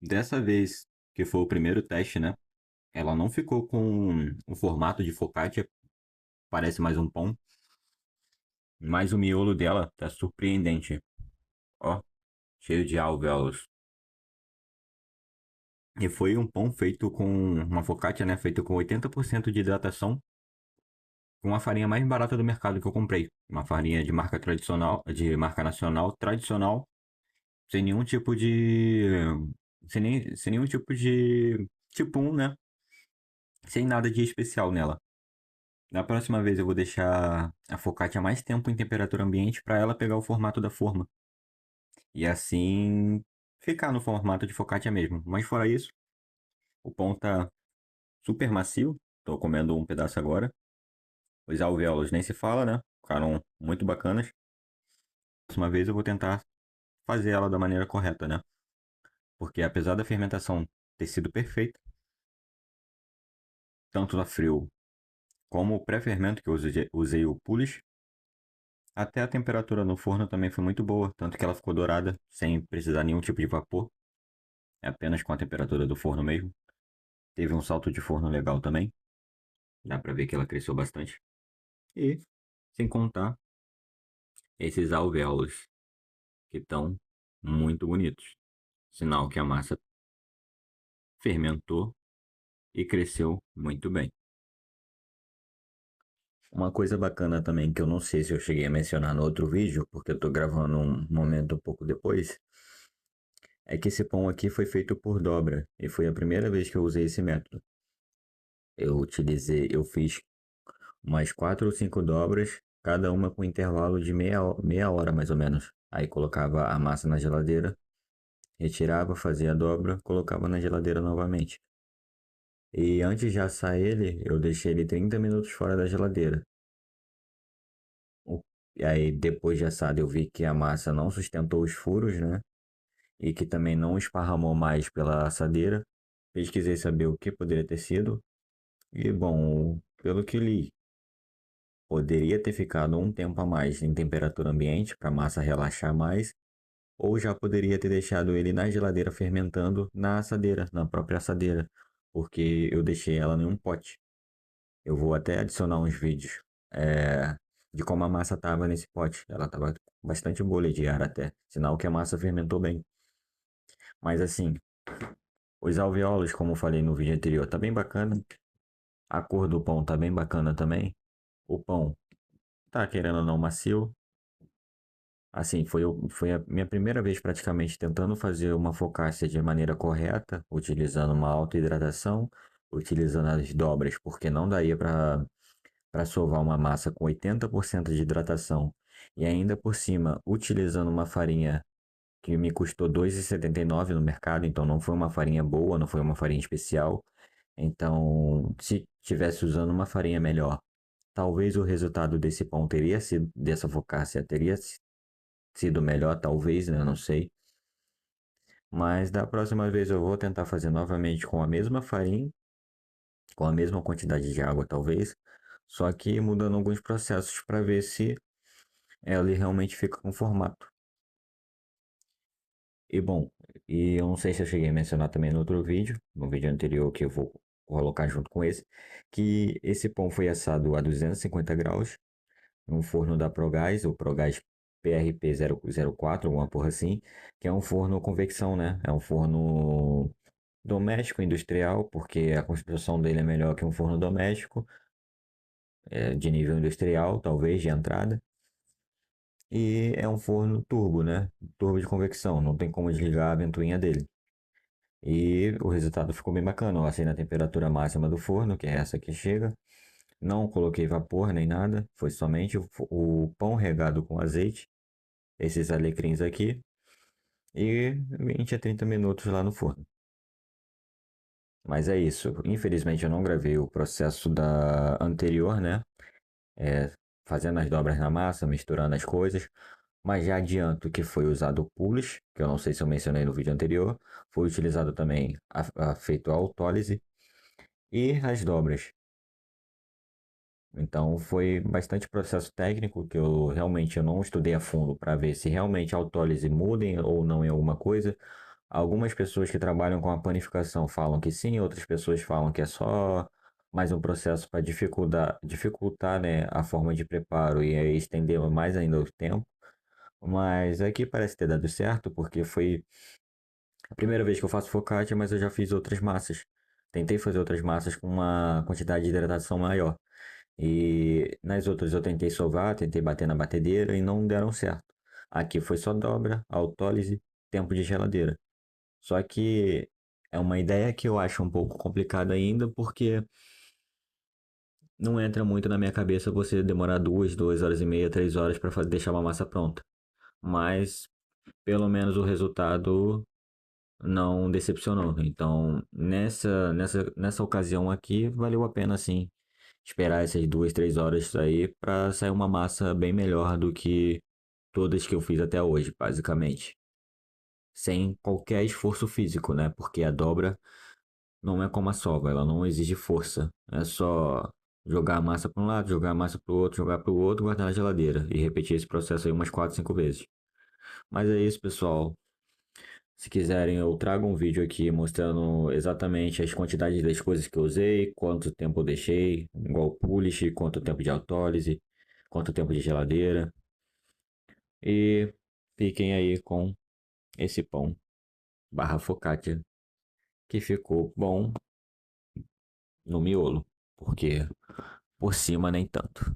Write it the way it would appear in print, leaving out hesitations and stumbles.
Dessa vez, que foi o primeiro teste, né? Ela não ficou com o formato de focaccia, parece mais um pão, mas o miolo dela tá surpreendente. Ó, cheio de alvéolos. E foi um pão feito com uma focaccia, né? Feito com 80% de hidratação, com a farinha mais barata do mercado que eu comprei. Uma farinha de marca tradicional, de marca nacional, tradicional, sem nenhum tipo de. Sem nenhum tipo de. Tipo um, né? Sem nada de especial nela. Da próxima vez eu vou deixar a focaccia mais tempo em temperatura ambiente para ela pegar o formato da forma. E assim ficar no formato de focaccia mesmo. Mas fora isso, o pão tá super macio. Tô comendo um pedaço agora. Os alvéolos nem se fala, né? Ficaram muito bacanas. Próxima vez eu vou tentar fazer ela da maneira correta, né? Porque apesar da fermentação ter sido perfeita, tanto a frio como o pré-fermento que eu usei o Polish, até a temperatura no forno também foi muito boa, tanto que ela ficou dourada, sem precisar nenhum tipo de vapor, é apenas com a temperatura do forno mesmo. Teve um salto de forno legal também, dá pra ver que ela cresceu bastante. E, sem contar, esses alvéolos, que estão muito bonitos. Sinal que a massa fermentou e cresceu muito bem. Uma coisa bacana também, que eu não sei se eu cheguei a mencionar no outro vídeo, porque eu tô gravando um momento um pouco depois, é que esse pão aqui foi feito por dobra, e foi a primeira vez que eu usei esse método. Eu fiz umas 4 ou 5 dobras, cada uma com intervalo de meia hora mais ou menos. Aí colocava a massa na geladeira, retirava, fazia a dobra, colocava na geladeira novamente. E antes de assar ele, eu deixei ele 30 minutos fora da geladeira. O- E aí, depois de assado, eu vi que a massa não sustentou os furos, né? E que também não esparramou mais pela assadeira. Pesquisei saber o que poderia ter sido. E, bom, pelo que li, poderia ter ficado um tempo a mais em temperatura ambiente para a massa relaxar mais, ou já poderia ter deixado ele na geladeira fermentando na assadeira, na própria assadeira, porque eu deixei ela em um pote. Eu vou até adicionar uns vídeos de como a massa estava nesse pote. Ela estava bastante bolha de ar até, sinal que a massa fermentou bem. Mas assim, os alvéolos, como eu falei no vídeo anterior, tá bem bacana. A cor do pão tá bem bacana também. O pão tá querendo ou não macio. Assim, foi a minha primeira vez praticamente tentando fazer uma focaccia de maneira correta, utilizando uma alta hidratação, utilizando as dobras, porque não daria para sovar uma massa com 80% de hidratação e ainda por cima utilizando uma farinha que me custou R$ 2,79 no mercado, então não foi uma farinha boa, não foi uma farinha especial. Então, se tivesse usando uma farinha melhor, talvez o resultado desse pão teria sido, dessa focaccia teria sido melhor, talvez, né? Não sei. Mas da próxima vez eu vou tentar fazer novamente com a mesma farinha, com a mesma quantidade de água, talvez, só que mudando alguns processos para ver se ela realmente fica com formato. E bom, e eu não sei se eu cheguei a mencionar também no outro vídeo, no vídeo anterior que eu vou colocar junto com esse, que esse pão foi assado a 250 graus num forno da Progás, o Progás PRP 004, alguma porra assim, que é um forno convecção, né? É um forno doméstico, industrial, porque a construção dele é melhor que um forno doméstico, de nível industrial, talvez, de entrada. E é um forno turbo, né? Turbo de convecção, não tem como desligar a ventoinha dele. E o resultado ficou bem bacana. Eu assei na temperatura máxima do forno, que é essa que chega. Não coloquei vapor nem nada, foi somente o pão regado com azeite, esses alecrins aqui, e 20 a 30 minutos lá no forno. Mas é isso. Infelizmente eu não gravei o processo da anterior, né? É, fazendo as dobras na massa, misturando as coisas. Mas já adianto que foi usado o pulis, que eu não sei se eu mencionei no vídeo anterior. Foi utilizado também feito a autólise e as dobras. Então foi bastante processo técnico que eu não estudei a fundo para ver se realmente a autólise muda ou não em alguma coisa, Algumas pessoas que trabalham com a panificação falam que sim, outras pessoas falam que é só mais um processo para dificultar, né, a forma de preparo e aí estender mais ainda o tempo. Mas aqui parece ter dado certo, porque foi a primeira vez que eu faço focaccia, mas eu já fiz outras massas. Tentei fazer outras massas com uma quantidade de hidratação maior. E nas outras eu tentei sovar, tentei bater na batedeira e não deram certo. Aqui foi só dobra, autólise, tempo de geladeira. Só que é uma ideia que eu acho um pouco complicada ainda, porque não entra muito na minha cabeça você demorar 2 horas e meia, 3 horas para deixar uma massa pronta. Mas pelo menos o resultado não decepcionou. Então, nessa ocasião aqui, valeu a pena sim esperar essas 2, 3 horas aí para sair uma massa bem melhor do que todas que eu fiz até hoje, basicamente. Sem qualquer esforço físico, né? Porque a dobra não é como a sova, ela não exige força. É só jogar a massa para um lado, jogar a massa para o outro, jogar para o outro, guardar na geladeira e repetir esse processo aí umas 4, 5 vezes. Mas é isso, pessoal. Se quiserem, eu trago um vídeo aqui mostrando exatamente as quantidades das coisas que eu usei, quanto tempo eu deixei, igual polish, quanto tempo de autólise, quanto tempo de geladeira. E fiquem aí com esse pão barra focaccia que ficou bom no miolo, porque por cima nem tanto.